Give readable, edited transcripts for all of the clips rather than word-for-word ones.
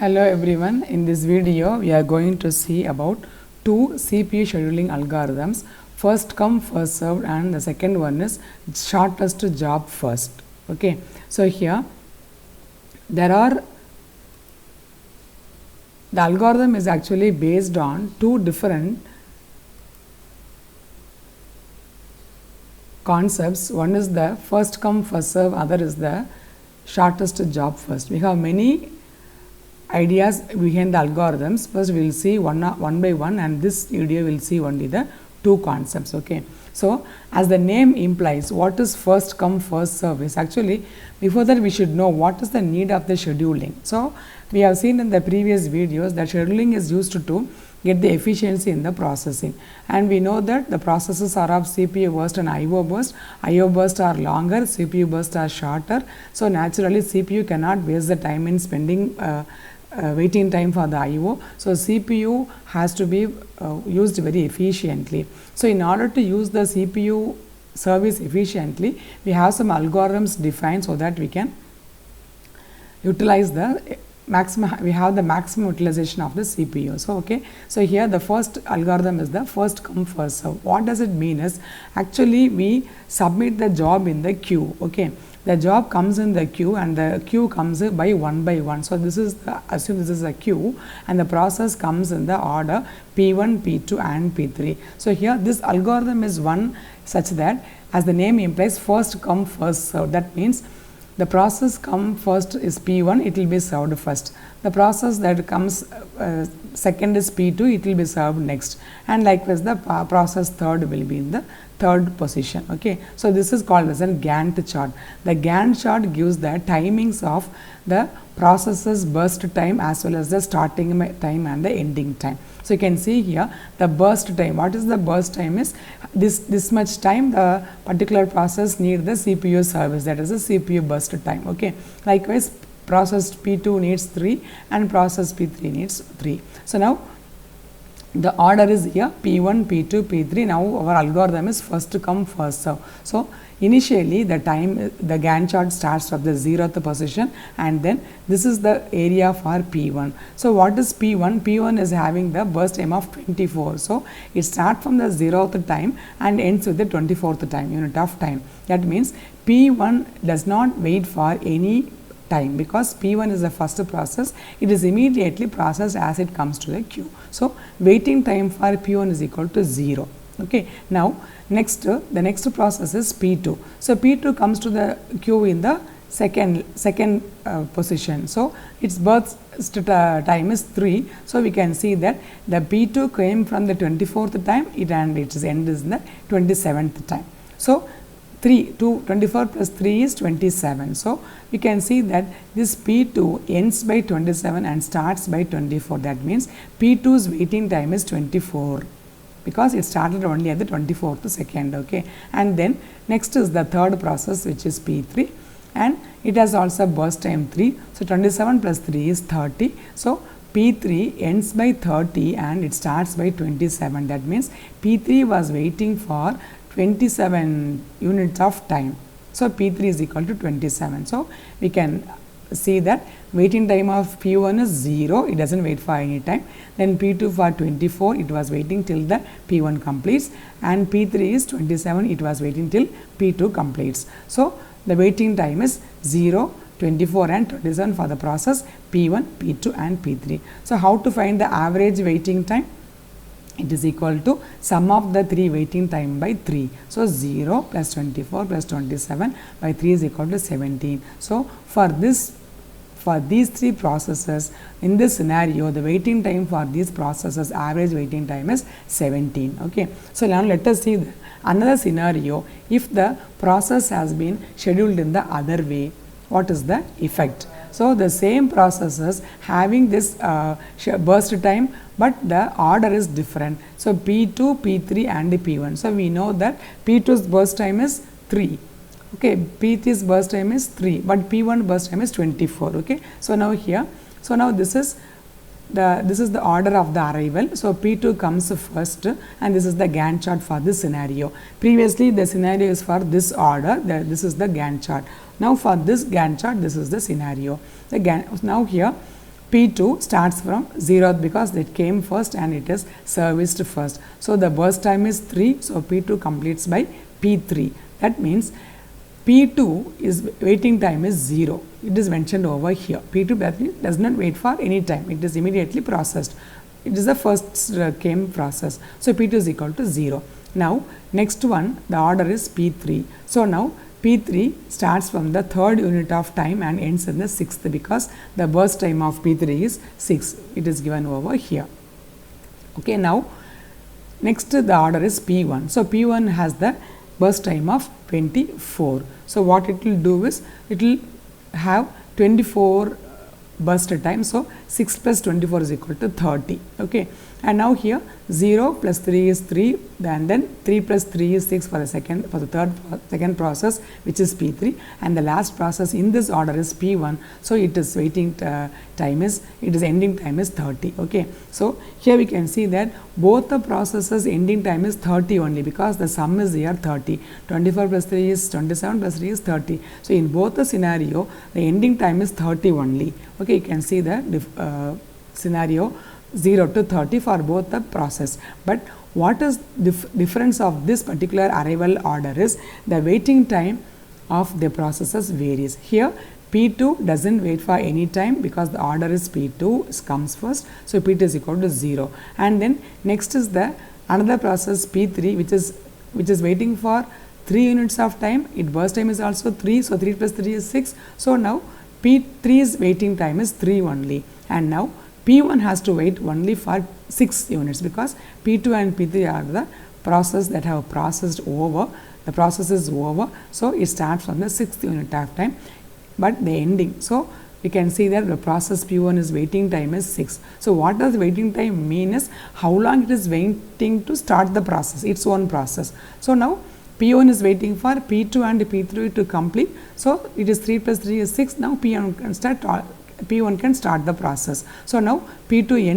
Hello everyone, in this video we are going to see about two CPU scheduling algorithms, first come first served, and the second one is shortest job first. Okay, so here there are the algorithm is actually based on two different concepts. One is the first come first serve, other is the shortest job first. We have many ideas behind the algorithms. First we will see one by one, and this video will see only the two concepts. Okay, so as the name implies, what is first come first serve is actually, before that we should know what is the need of the scheduling. So we have seen in the previous videos that scheduling is used to get the efficiency in the processing, and we know that the processes are of CPU burst and IO burst. IO burst are longer, CPU burst are shorter, so naturally CPU cannot waste the time in spending waiting time for the IO. So CPU has to be used very efficiently. So in order to use the CPU service efficiently, we have some algorithms defined so that we can utilize the maximum, we have the maximum utilization of the CPU. So okay, so here the first algorithm is the first come first serve. What does it mean is, actually we submit the job in the queue. Okay, the job comes in the queue and the queue comes by one. So this is the, assume this is a queue, and the process comes in the order P1, P2 and P3. So here this algorithm is one such that, as the name implies, first come first serve. That means the process come first is P1, it will be served first. The process that comes second is P2, it will be served next, and likewise the process third will be in the third position. Okay, so this is called as a Gantt chart. The Gantt chart gives the timings of the processes burst time as well as the starting time and the ending time. So you can see here the burst time. What is the burst time is this much time the particular process need the CPU service, that is the CPU burst time. Okay, likewise process P2 needs 3 and process P3 needs 3. So now the order is here P1, P2, P3. Now our algorithm is first come first serve. So initially the time, the Gantt chart starts from the 0th position, and then this is the area for P1. So what is P1? P1 is having the burst time of 24. So it starts from the 0th time and ends with the 24th time, unit of time. That means P1 does not wait for any time, because P1 is the first process, it is immediately processed as it comes to the queue. So waiting time for P1 is equal to 0. Okay, now next the next process is P2. So P2 comes to the queue in the second position. So its burst time is 3. So we can see that the P2 came from the 24th time, and its end is in the 27th time. So 24 plus 3 is 27. So we can see that this P2 ends by 27 and starts by 24. That means P2's waiting time is 24, because it started only at the 24th second. Okay, and then next is the third process, which is P3, and it has also burst time 3. So 27 plus 3 is 30. So P3 ends by 30 and it starts by 27. That means P3 was waiting for 27 units of time. So P3 is equal to 27. So we can see that waiting time of P1 is 0, it doesn't wait for any time. Then P2 for 24, it was waiting till the P1 completes, and P3 is 27, it was waiting till P2 completes. So the waiting time is 0, 24 and 27 for the process P1, P2 and P3. So how to find the average waiting time? It is equal to sum of the 3 waiting time by 3. So 0 plus 24 plus 27 by 3 is equal to 17. So for these 3 processes, in this scenario, the waiting time for these processes, average waiting time is 17. Okay, so now let us see another scenario. If the process has been scheduled in the other way, what is the effect? So the same processes having this burst time, but the order is different. So P2, P3 and P1. So we know that P2's burst time is 3. Okay, P3's burst time is 3, but P1 burst time is 24. Okay, so now here, so now this is the order of the arrival. So P2 comes first, and this is the Gantt chart for this scenario. Previously the scenario is for this order, this is the Gantt chart. Now for this Gantt chart, this is the scenario. Now here P2 starts from 0th because it came first and it is serviced first. So the burst time is 3, so P2 completes by P3. That means P2 is waiting time is 0. It is mentioned over here. P2 does not wait for any time. It is immediately processed. It is the first came process. So P2 is equal to 0. Now next one, the order is P3. So now P3 starts from the third unit of time and ends in the sixth because the burst time of P3 is 6. It is given over here. Okay, now next the order is P1. So P1 has the burst time of 24. So what it will do is it will have 24 burst time. So 6 plus 24 is equal to 30. Okay, and now here 0 plus 3 is 3, and then 3 plus 3 is 6 for the second process, which is P3, and the last process in this order is P1. So it is waiting time is, it is ending time is 30. Okay, so here we can see that both the processes ending time is 30 only because the sum is here 30. 24 plus 3 is 27 plus 3 is 30. So in both the scenario, the ending time is 30 only. Okay, you can see the scenario 0 to 30 for both the process. But what is difference of this particular arrival order is the waiting time of the processes varies. Here P2 doesn't wait for any time because the order is P2 comes first. So P2 is equal to 0. And then next is the another process P3 which is waiting for 3 units of time. Its burst time is also 3. So 3 plus 3 is 6. So now P3's waiting time is 3 only. And now P1 has to wait only for 6 units because P2 and P3 are the process that have processed over. The process is over. So it starts from the 6th unit of time, but the ending. So we can see that the process P1 is waiting time is 6. So what does waiting time mean is how long it is waiting to start the process, its own process. So now P1 is waiting for P2 and P3 to complete. So it is 3 plus 3 is 6. Now P1 can start the process. So now P2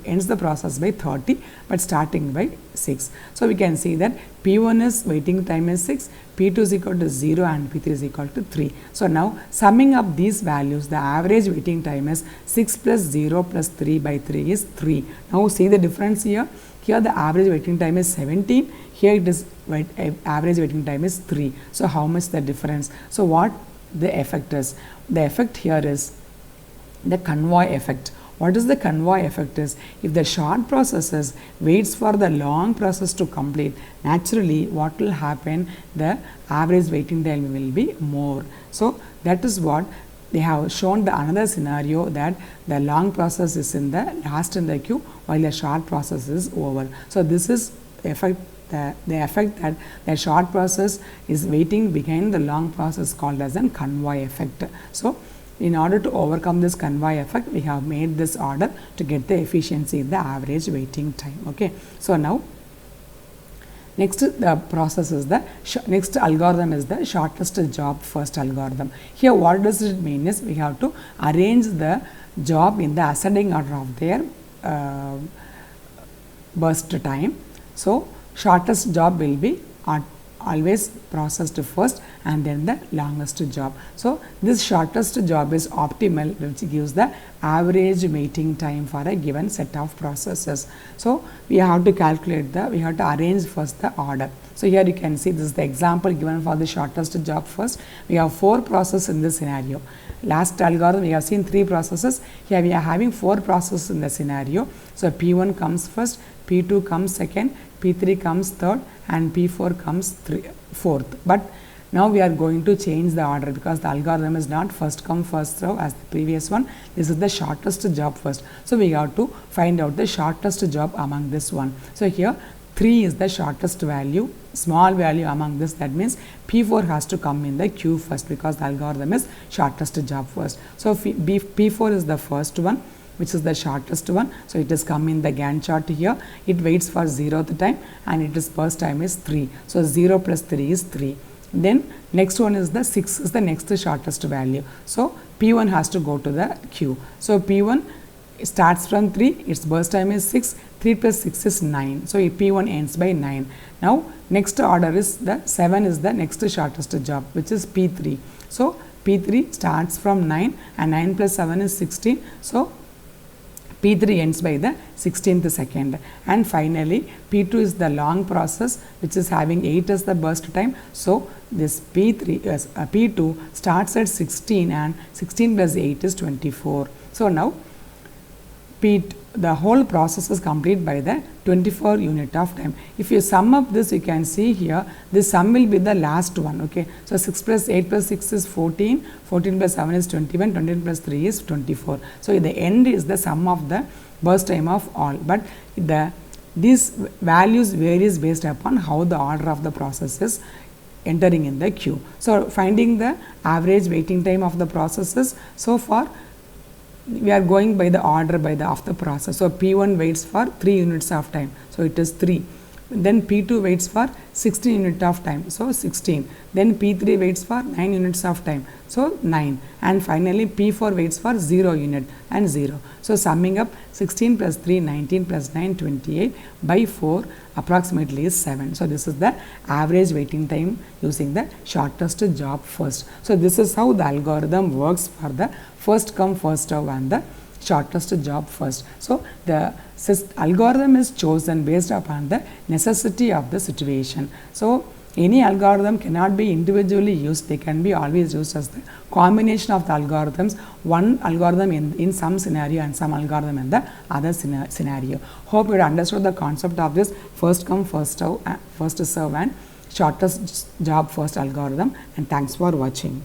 ends the process by 30, but starting by 6. So we can see that P1 is waiting time is 6, P2 is equal to 0 and P3 is equal to 3. So now summing up these values, the average waiting time is 6 plus 0 plus 3 by 3 is 3. Now see the difference here. Here the average waiting time is 17. Here it is average waiting time is 3. So how much the difference? So what the effect is? The effect here is the convoy effect. What is the convoy effect is, if the short processes waits for the long process to complete, naturally what will happen, the average waiting time will be more. So that is what they have shown the another scenario, that the long process is in the last in the queue while the short process is over. So this is effect, the effect that the short process is waiting behind the long process called as an convoy effect. So in order to overcome this convoy effect, we have made this order to get the efficiency in the average waiting time. Okay, so now next the process is the next algorithm is the shortest job first algorithm. Here what does it mean is, we have to arrange the job in the ascending order of their burst time. So shortest job will be always processed first and then the longest job. So this shortest job is optimal, which gives the average waiting time for a given set of processes. So we have to calculate we have to arrange first the order. So here you can see this is the example given for the shortest job first. We have 4 processes in this scenario. Last algorithm we have seen 3 processes. Here we are having 4 processes in the scenario. So P1 comes first, P2 comes second, P3 comes third, and P4 comes fourth. But now we are going to change the order because the algorithm is not first come first serve as the previous one. This is the shortest job first. So we have to find out the shortest job among this one. So here 3 is the shortest value, small value among this. That means P4 has to come in the queue first because the algorithm is shortest job first. So P4 is the first one, which is the shortest one. So it is come in the Gantt chart here. It waits for 0th time and its burst time is 3. So 0 plus 3 is 3. Then next one is the 6 is the next shortest value. So P1 has to go to the queue. So P1 starts from 3, its burst time is 6, 3 plus 6 is 9. So P1 ends by 9. Now next order is the 7 is the next shortest job, which is P3. So P3 starts from 9 and 9 plus 7 is 16. So P3 ends by the 16th second, and finally P2 is the long process which is having 8 as the burst time. So this P2 starts at 16 and 16 plus 8 is 24. So now the whole process is complete by the 24 unit of time. If you sum up this, you can see here this sum will be the last one. Okay, so 6 plus 8 plus 6 is 14, 14 plus 7 is 21, 21 plus 3 is 24. So the end is the sum of the burst time of all, but these values varies based upon how the order of the process is entering in the queue. So finding the average waiting time of the processes, so far we are going by the order of the process. So P1 waits for 3 units of time, so it is 3. Then P2 waits for 16 units of time, so 16. Then P3 waits for 9 units of time, so 9. And finally P4 waits for 0 unit and 0. So summing up, 16 plus 3, 19 plus 9, 28 by 4 approximately is 7. So this is the average waiting time using the shortest job first. So this is how the algorithm works for the first come first serve and the shortest job first. So the algorithm is chosen based upon the necessity of the situation. So any algorithm cannot be individually used, they can be always used as the combination of the algorithms, one algorithm in some scenario and some algorithm in the other scenario. Hope you understood the concept of this first come first serve and shortest job first algorithm, and thanks for watching.